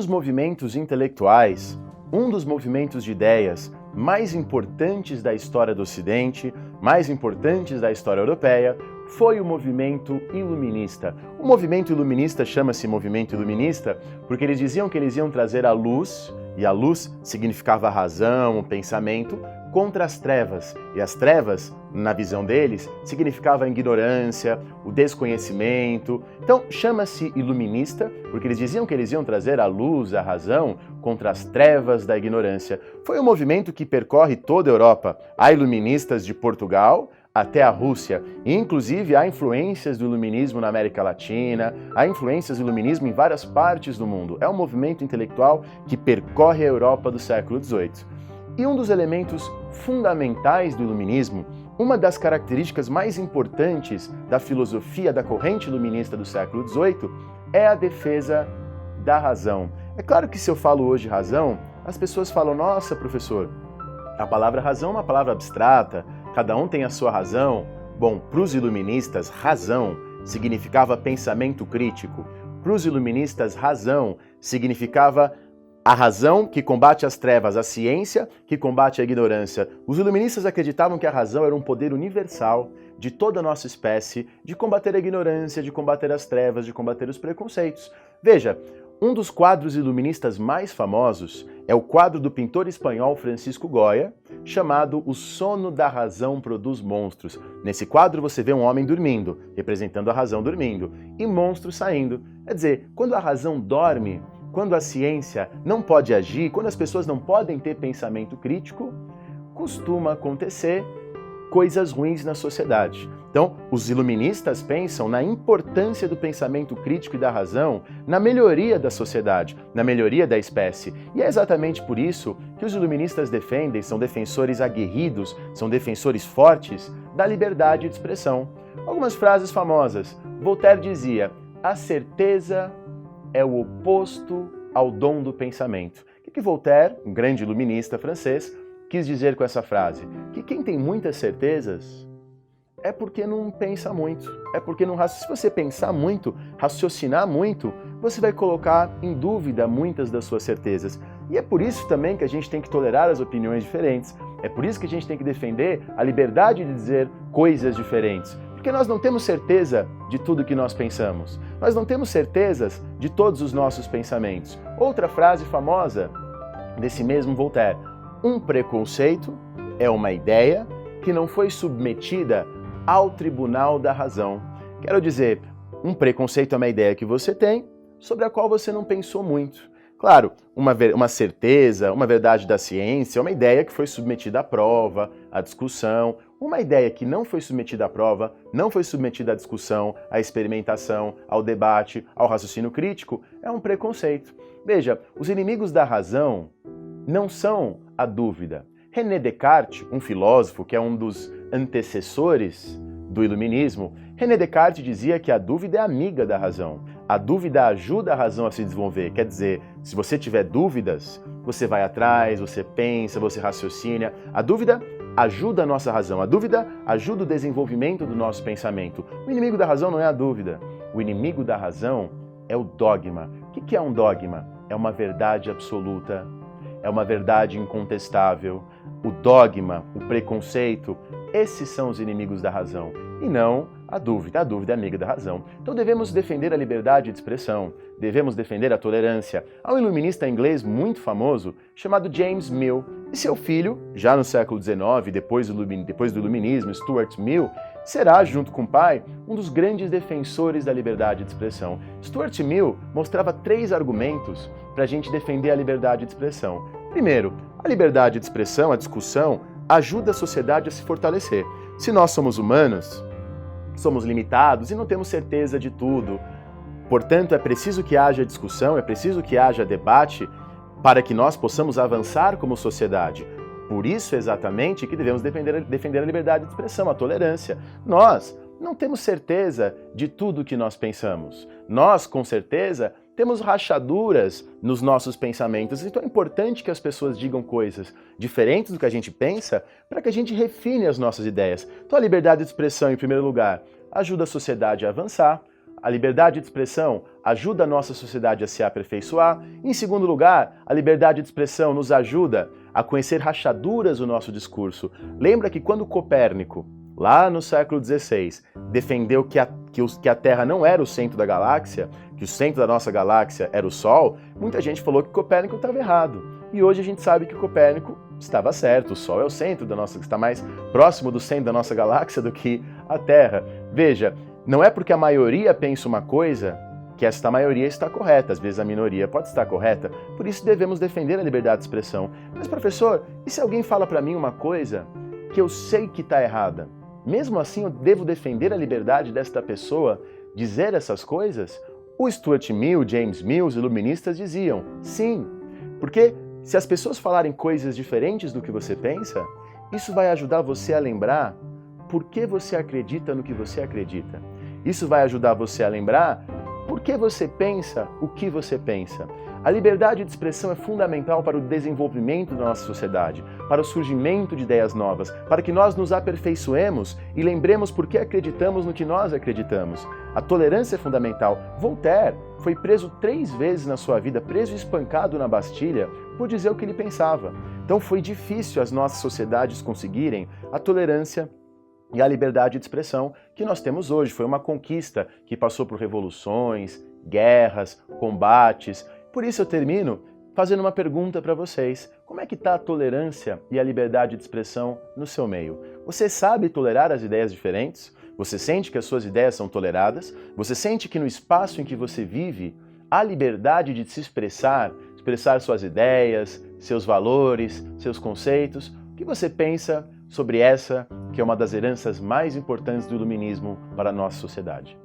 dos movimentos intelectuais, um dos movimentos de ideias mais importantes da história do Ocidente, mais importantes da história europeia, foi o movimento iluminista. O movimento iluminista chama-se movimento iluminista porque eles diziam que eles iam trazer a luz, e a luz significava a razão, o pensamento, contra as trevas. E as trevas, na visão deles, significava a ignorância, o desconhecimento. Então, chama-se iluminista porque eles diziam que eles iam trazer a luz, a razão, contra as trevas da ignorância. Foi um movimento que percorre toda a Europa. Há iluministas de Portugal até a Rússia. E, inclusive, há influências do iluminismo na América Latina, há influências do iluminismo em várias partes do mundo. É um movimento intelectual que percorre a Europa do século XVIII. E um dos elementos fundamentais do iluminismo, uma das características mais importantes da filosofia da corrente iluminista do século XVIII, é a defesa da razão. É claro que se eu falo hoje razão, as pessoas falam, nossa, professor, a palavra razão é uma palavra abstrata, cada um tem a sua razão. Bom, para os iluministas, razão significava pensamento crítico. Para os iluministas, razão significava a razão que combate as trevas, a ciência que combate a ignorância. Os iluministas acreditavam que a razão era um poder universal de toda a nossa espécie, de combater a ignorância, de combater as trevas, de combater os preconceitos. Veja, um dos quadros iluministas mais famosos é o quadro do pintor espanhol Francisco Goya, chamado O Sono da Razão Produz Monstros. Nesse quadro você vê um homem dormindo, representando a razão dormindo, e monstros saindo. Quer dizer, quando a razão dorme, quando a ciência não pode agir, quando as pessoas não podem ter pensamento crítico, costuma acontecer coisas ruins na sociedade. Então, os iluministas pensam na importância do pensamento crítico e da razão na melhoria da sociedade, na melhoria da espécie. E é exatamente por isso que os iluministas defendem, são defensores aguerridos, são defensores fortes da liberdade de expressão. Algumas frases famosas. Voltaire dizia, a certeza é o oposto ao dom do pensamento. O que Voltaire, um grande iluminista francês, quis dizer com essa frase? Que quem tem muitas certezas é porque não pensa muito, é porque não se você pensar muito, raciocinar muito, você vai colocar em dúvida muitas das suas certezas. E é por isso também que a gente tem que tolerar as opiniões diferentes, é por isso que a gente tem que defender a liberdade de dizer coisas diferentes. Porque nós não temos certeza de tudo que nós pensamos. Nós não temos certezas de todos os nossos pensamentos. Outra frase famosa desse mesmo Voltaire. Um preconceito é uma ideia que não foi submetida ao tribunal da razão. Quero dizer, um preconceito é uma ideia que você tem sobre a qual você não pensou muito. Claro, uma certeza, uma verdade da ciência, é uma ideia que foi submetida à prova, à discussão. Uma ideia que não foi submetida à prova, não foi submetida à discussão, à experimentação, ao debate, ao raciocínio crítico, é um preconceito. Veja, os inimigos da razão não são a dúvida. René Descartes, um filósofo que é um dos antecessores do iluminismo, René Descartes dizia que a dúvida é amiga da razão. A dúvida ajuda a razão a se desenvolver. Quer dizer, se você tiver dúvidas, você vai atrás, você pensa, você raciocina. A dúvida ajuda a nossa razão. A dúvida ajuda o desenvolvimento do nosso pensamento. O inimigo da razão não é a dúvida. O inimigo da razão é o dogma. O que é um dogma? É uma verdade absoluta. É uma verdade incontestável. O dogma, o preconceito, esses são os inimigos da razão. E não a dúvida. A dúvida é amiga da razão. Então devemos defender a liberdade de expressão, devemos defender a tolerância. Há um iluminista inglês muito famoso chamado James Mill. E seu filho, já no século XIX, depois do iluminismo, Stuart Mill, será, junto com o pai, um dos grandes defensores da liberdade de expressão. Stuart Mill mostrava 3 argumentos para a gente defender a liberdade de expressão. Primeiro, a liberdade de expressão, a discussão, ajuda a sociedade a se fortalecer. Se nós somos humanos, somos limitados e não temos certeza de tudo. Portanto, é preciso que haja discussão, é preciso que haja debate para que nós possamos avançar como sociedade. Por isso, exatamente, que devemos defender a liberdade de expressão, a tolerância. Nós não temos certeza de tudo que nós pensamos. Nós, com certeza, temos rachaduras nos nossos pensamentos. Então é importante que as pessoas digam coisas diferentes do que a gente pensa para que a gente refine as nossas ideias. Então a liberdade de expressão, em primeiro lugar, ajuda a sociedade a avançar. A liberdade de expressão ajuda a nossa sociedade a se aperfeiçoar. Em segundo lugar, a liberdade de expressão nos ajuda a conhecer rachaduras do nosso discurso. Lembra que quando Copérnico, lá no século XVI, defendeu que a Terra não era o centro da galáxia, que o centro da nossa galáxia era o Sol, muita gente falou que Copérnico estava errado. E hoje a gente sabe que Copérnico estava certo, o Sol é o centro da nossa, está mais próximo do centro da nossa galáxia do que a Terra. Veja, não é porque a maioria pensa uma coisa que esta maioria está correta, às vezes a minoria pode estar correta, por isso devemos defender a liberdade de expressão. Mas professor, e se alguém fala para mim uma coisa que eu sei que está errada? Mesmo assim eu devo defender a liberdade desta pessoa dizer essas coisas? O Stuart Mill, James Mill, os iluministas diziam sim, porque se as pessoas falarem coisas diferentes do que você pensa, isso vai ajudar você a lembrar por que você acredita no que você acredita. Isso vai ajudar você a lembrar por que você pensa o que você pensa. A liberdade de expressão é fundamental para o desenvolvimento da nossa sociedade, para o surgimento de ideias novas, para que nós nos aperfeiçoemos e lembremos por que acreditamos no que nós acreditamos. A tolerância é fundamental. Voltaire foi preso 3 vezes na sua vida, preso e espancado na Bastilha, por dizer o que ele pensava. Então foi difícil as nossas sociedades conseguirem a tolerância e a liberdade de expressão que nós temos hoje. Foi uma conquista que passou por revoluções, guerras, combates. Por isso eu termino fazendo uma pergunta para vocês. Como é que está a tolerância e a liberdade de expressão no seu meio? Você sabe tolerar as ideias diferentes? Você sente que as suas ideias são toleradas? Você sente que no espaço em que você vive há liberdade de se expressar suas ideias, seus valores, seus conceitos? O que você pensa sobre essa, que é uma das heranças mais importantes do iluminismo para a nossa sociedade?